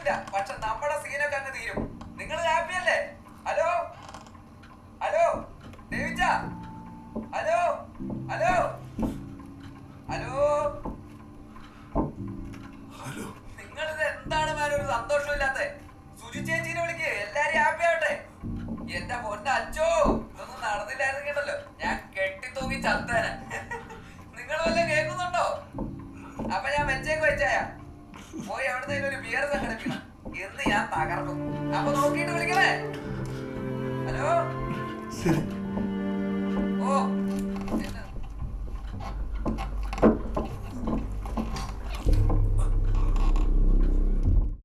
നടക്കില്ല. പക്ഷെ നമ്മുടെ സീനൊക്കെ അങ്ങ് തീരും. നിങ്ങൾ ഹാപ്പി അല്ലേ? ഹലോ ഹലോ ദേവിച്ച, ഹലോ ഹലോ ഹലോ ഹലോ. നിങ്ങളിത് എന്താണ് ഒരു സന്തോഷമില്ലാത്ത? സുജി ചേച്ചീനെ വിളിക്ക്, എല്ലാരും ഹാപ്പി ആവട്ടെ. എന്റെ പൊന്ന അച്ചോ, ഇതൊന്നും നടന്നില്ലായിരുന്നു കേട്ടല്ലോ, ഞാൻ കെട്ടിത്തൂങ്ങി ചത്തേനെ. നിങ്ങൾ വല്ലതും കേൾക്കുന്നുണ്ടോ? അപ്പൊ ഞാൻ വെച്ചായ പോയി അവിടുത്തെ ഒരു ബിയർ സംഘടിപ്പിക്കണം എന്ന് ഞാൻ തകർന്നു. അപ്പൊ നോക്കിയിട്ട് വിളിക്കണേ. ഹലോ ശരി.